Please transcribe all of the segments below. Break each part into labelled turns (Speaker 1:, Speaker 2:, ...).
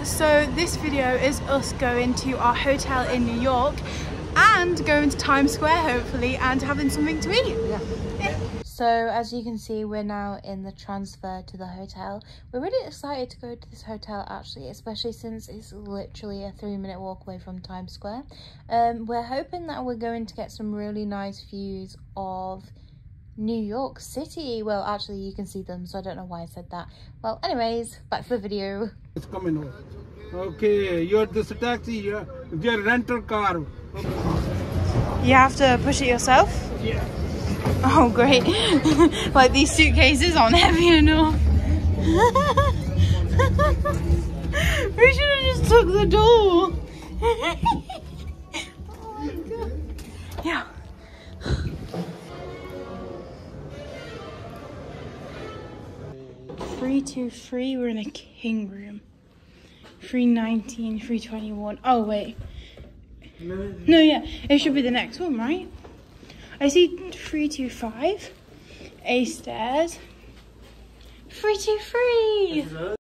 Speaker 1: So this video is us going to our hotel in New York and going to Times Square hopefully and having something to eat. Yeah. So as you can see, we're now in the transfer to the hotel. We're really excited to go to this hotel actually, especially since it's literally a 3-minute walk away from Times Square. We're hoping that we're going to get some really nice views of New York City. Well, actually you can see them, so I don't know why I said that. Well, anyways, back to the video.
Speaker 2: It's coming over. Okay, you're this taxi, your rental car.
Speaker 1: You have to push it yourself?
Speaker 2: Yeah.
Speaker 1: Oh great. Like these suitcases aren't heavy enough. We should have just took the door. Oh my god. Yeah. 323, we're in a king room. 319, 321. Oh wait. No, yeah, it should be the next one, right? I see 325, A stairs, 323. Hello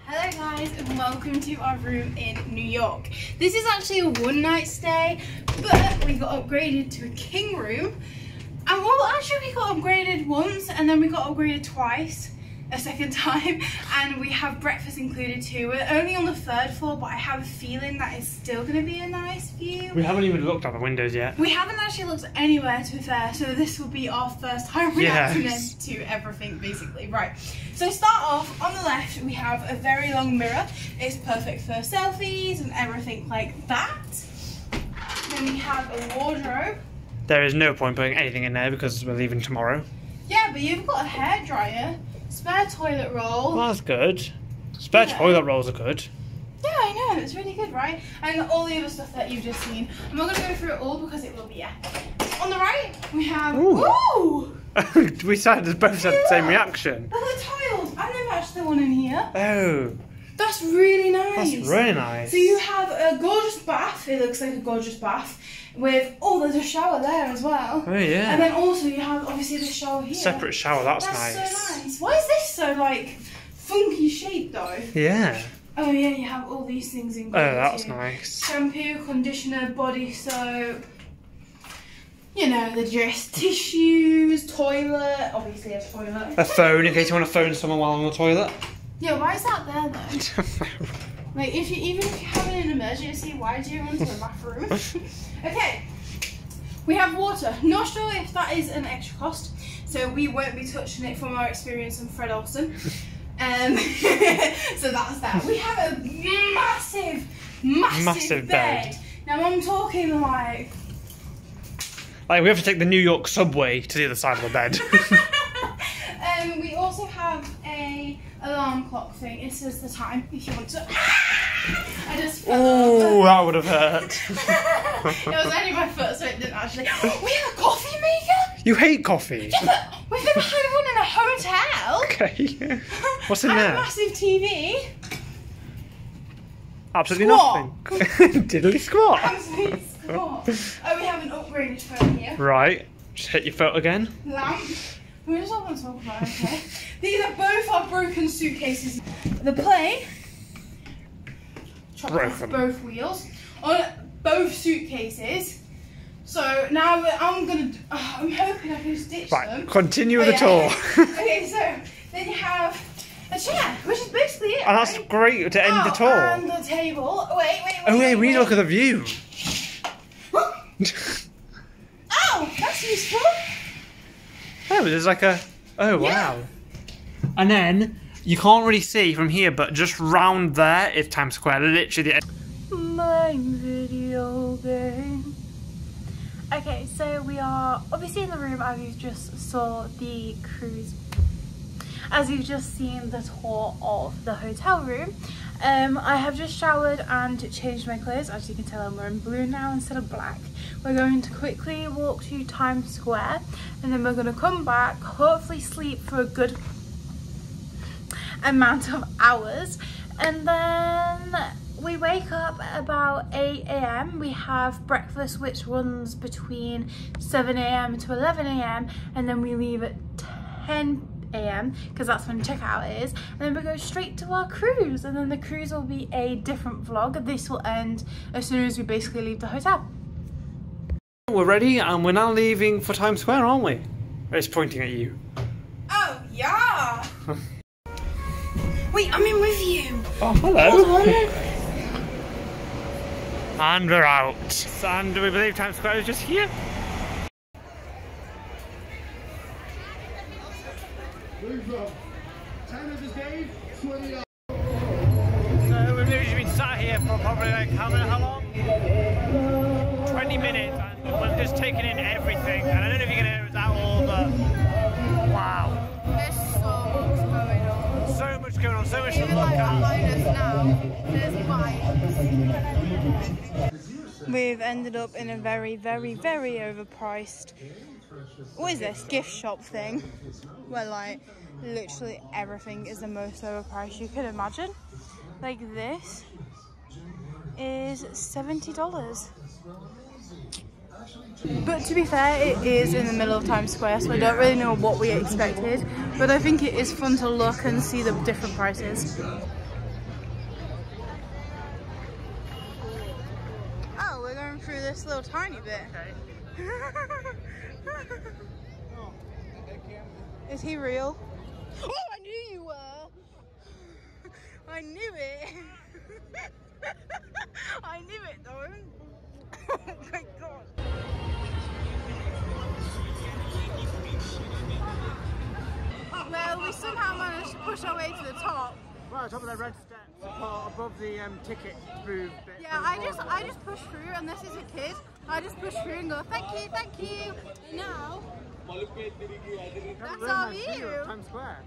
Speaker 1: guys and welcome to our room in New York. This is actually a one-night stay, but we got upgraded to a king room. And well, actually we got upgraded once and then we got upgraded twice. A second time, and we have breakfast included too. We're only on the 3rd floor, but I have a feeling that it's still going to be a nice view.
Speaker 3: We haven't even looked out the windows yet.
Speaker 1: We haven't actually looked anywhere, to be fair, so this will be our first time reacting to everything, basically. Right, so start off, on the left, we have a very long mirror. It's perfect for selfies and everything like that. Then we have a wardrobe.
Speaker 3: There is no point putting anything in there because we're leaving tomorrow.
Speaker 1: Yeah, but you've got a hairdryer. Spare toilet roll.
Speaker 3: Well, that's good. Spare toilet rolls are good.
Speaker 1: Yeah, I know. It's really good, right? And all the other stuff that you've just seen. I'm not going to go through it all because it will be epic. On the right, we have... Ooh!
Speaker 3: We both had the same reaction.
Speaker 1: Look at the tiles. And they match the one in here.
Speaker 3: Oh.
Speaker 1: That's really nice.
Speaker 3: That's really nice.
Speaker 1: So you have a gorgeous bath. It looks like a gorgeous bath. With, oh, there's a shower there as well.
Speaker 3: Oh, yeah.
Speaker 1: And then also you have, obviously, the shower here.
Speaker 3: Separate shower, that's nice.
Speaker 1: That's so nice. Why is this so, like, funky shape, though?
Speaker 3: Yeah.
Speaker 1: Oh, yeah, you have all these things included.
Speaker 3: Oh, that's nice.
Speaker 1: Shampoo, conditioner, body soap. You know, the dress tissues, toilet. Obviously, a toilet.
Speaker 3: A phone, in case you want to phone someone while on the toilet.
Speaker 1: Yeah, why is that there, though? Like, even if you're having an emergency, why do you run to the bathroom? Okay, we have water. Not sure if that is an extra cost, so we won't be touching it from our experience on Fred Olsen. So that's that. We have a massive bed. Now I'm talking like
Speaker 3: we have to take the New York subway to the other side of the bed.
Speaker 1: We also have a alarm clock thing. It says the time if you want to. I just fell over.
Speaker 3: That would have hurt.
Speaker 1: It was only my foot, so it didn't actually. We have a coffee maker.
Speaker 3: You hate coffee.
Speaker 1: Yeah, but we've never had one in a hotel.
Speaker 3: Okay. What's in
Speaker 1: and
Speaker 3: there?
Speaker 1: A massive TV.
Speaker 3: Absolutely
Speaker 1: Squat.
Speaker 3: nothing. Diddly squat.
Speaker 1: Absolutely squat. Oh, we have an upgraded phone here.
Speaker 3: Right. Just hit your foot again.
Speaker 1: Lamp. We just not going to talk about it, okay? These are both our broken suitcases. The plane.
Speaker 3: Broken.
Speaker 1: Both wheels. On both suitcases. So now I'm hoping I can ditch them.
Speaker 3: Right, continue with the tour.
Speaker 1: Okay, so then you have a chair, which is basically it.
Speaker 3: And that's great to end the tour.
Speaker 1: And the table. Wait.
Speaker 3: Oh wait, we need to look at the view.
Speaker 1: Oh, that's useful.
Speaker 3: Oh, there's like a... Oh, wow. And then, you can't really see from here, but just round there is Times Square. Literally the end.
Speaker 1: My video game. Okay, so we are obviously in the room as you just saw the cruise. As you've just seen the tour of the hotel room. I have just showered and changed my clothes. As you can tell, I'm wearing blue now instead of black. We're going to quickly walk to Times Square and then we're going to come back, hopefully sleep for a good amount of hours, and then we wake up at about 8 AM. We have breakfast which runs between 7 AM to 11 AM and then we leave at 10 AM because that's when checkout is, and then we go straight to our cruise, and then the cruise will be a different vlog. This will end as soon as we basically leave the hotel.
Speaker 3: We're ready and we're now leaving for Times Square, aren't we? It's pointing at you.
Speaker 1: Oh yeah. Wait, I'm in with you.
Speaker 3: Oh, hello. And we're out. And we believe Times Square is just here. So we've literally been sat here for probably like how long? 20 minutes, and we've just taken in everything. And I don't know if you can hear that all, but wow.
Speaker 1: There's so much going on.
Speaker 3: So much going on, so much to
Speaker 1: Even
Speaker 3: look
Speaker 1: like
Speaker 3: at.
Speaker 1: behind us now, there's bikes. We've ended up in a very, very, very overpriced, what is this, gift shop thing, where like literally everything is the most overpriced you could imagine. Like this is $70. But to be fair, it is in the middle of Times Square, so I don't really know what we expected, but I think it is fun to look and see the different prices. Oh, we're going through this little tiny bit. Is he real? Oh, I knew you were! I knew it! I knew it though! Oh my god! Well, we somehow managed to push our way to the top.
Speaker 4: Right, top of the red steps, above the ticket booth bit.
Speaker 1: Yeah, I just push through, and this is a kid. I just push through and go, thank you, thank you. And now, that's our view.
Speaker 4: Times Square.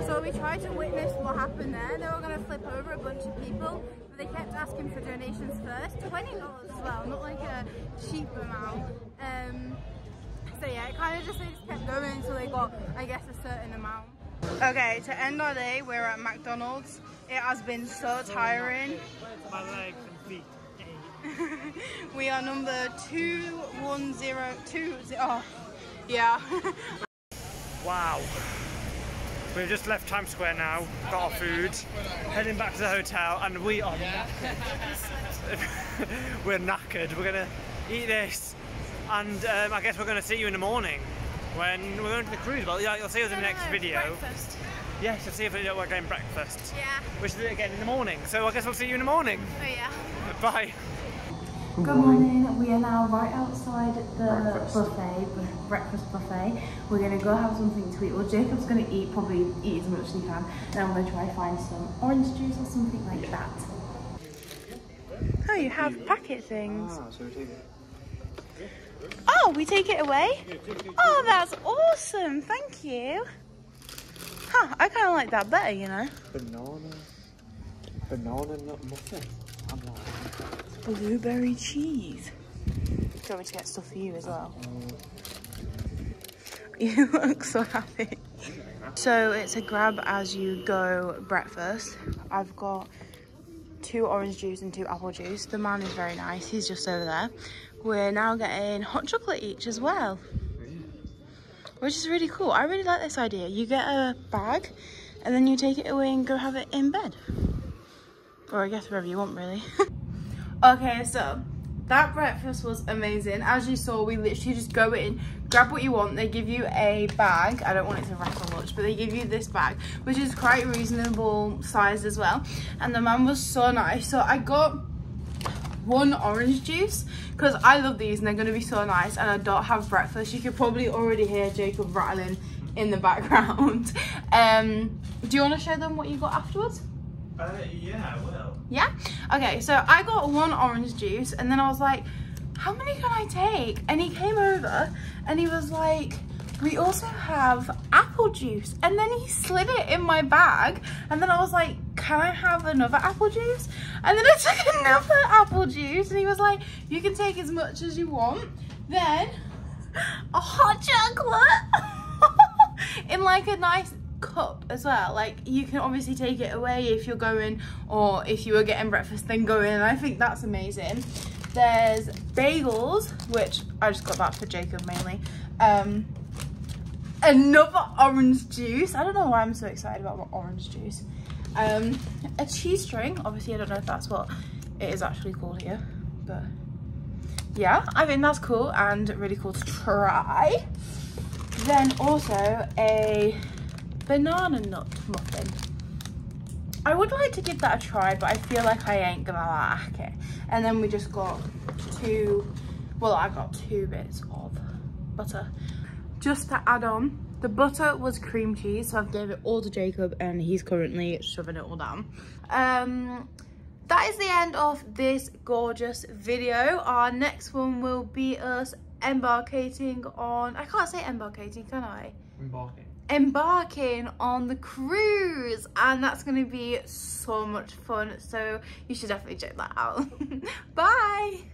Speaker 1: So we tried to witness what happened there. They were going to flip over a bunch of people, but they kept asking for donations first. $20 as well, not like a cheap amount. So yeah, it kind of just, they just kept going until they got, I guess, a certain amount. Okay, to end our day, we're at McDonald's. It has been so tiring.
Speaker 3: My legs and feet.
Speaker 1: We are number 2102. Oh, yeah.
Speaker 3: Wow. We've just left Times Square now, got our food, heading back to the hotel, and we are knackered. We're knackered. We're going to eat this, and I guess we're going to see you in the morning when we're going to the cruise. Well, yeah, you'll see us in the next video.
Speaker 1: Breakfast.
Speaker 3: Yes, you'll see if we're getting breakfast.
Speaker 1: Yeah.
Speaker 3: We should do it again in the morning, so I guess we'll see you in the morning.
Speaker 1: Oh yeah.
Speaker 3: Bye.
Speaker 1: Good morning, we are now right outside the breakfast buffet. We're going to go have something to eat. Well, Jacob's going to probably eat as much as he can, and I'm going to try to find some orange juice or something like that. Oh, you have packet things.
Speaker 4: Ah, so we take it.
Speaker 1: Oh, we take it away? Oh, that's awesome, thank you. Huh, I kind of like that better, you know.
Speaker 4: Banana nut muffin. I'm like,
Speaker 1: Blueberry cheese. Do you want me to get stuff for you as well? You look so happy. So it's a grab as you go breakfast. I've got 2 orange juice and 2 apple juice. The man is very nice, he's just over there. We're now getting hot chocolate each as well, which is really cool. I really like this idea. You get a bag and then you take it away and go have it in bed. Or I guess wherever you want, really. Okay, so that breakfast was amazing. As you saw, we literally just go in, grab what you want. They give you a bag. I don't want it to rattle much, but they give you this bag, which is quite reasonable size as well. And the man was so nice. So I got 1 orange juice because I love these and they're going to be so nice, and I don't have breakfast. You could probably already hear Jacob rattling in the background. Do you want to show them what you got afterwards?
Speaker 3: Yeah, I will.
Speaker 1: Yeah? Okay, so I got 1 orange juice and then I was like, how many can I take? And he came over and he was like, We also have apple juice, and then he slid it in my bag, and then I was like, can I have another apple juice? And then I took another apple juice, and he was like, you can take as much as you want. Then a hot chocolate in like a nice cup as well. Like, you can obviously take it away if you're going, or if you were getting breakfast then going, and I think that's amazing. There's bagels, which I just got that for Jacob mainly. Another orange juice. I don't know why I'm so excited about my orange juice. A cheese string. Obviously I don't know if that's what it is actually called here, but yeah, I think that's cool and really cool to try. Then also a banana nut muffin. I would like to give that a try, but I feel like I ain't gonna like it. And then we just got I got 2 bits of butter. Just to add on, the butter was cream cheese, so I've gave it all to Jacob and he's currently shoving it all down. That is the end of this gorgeous video. Our next one will be us embarking on, I can't say embarking, can I? Embarking on the cruise, and that's going to be so much fun, so you should definitely check that out. Bye.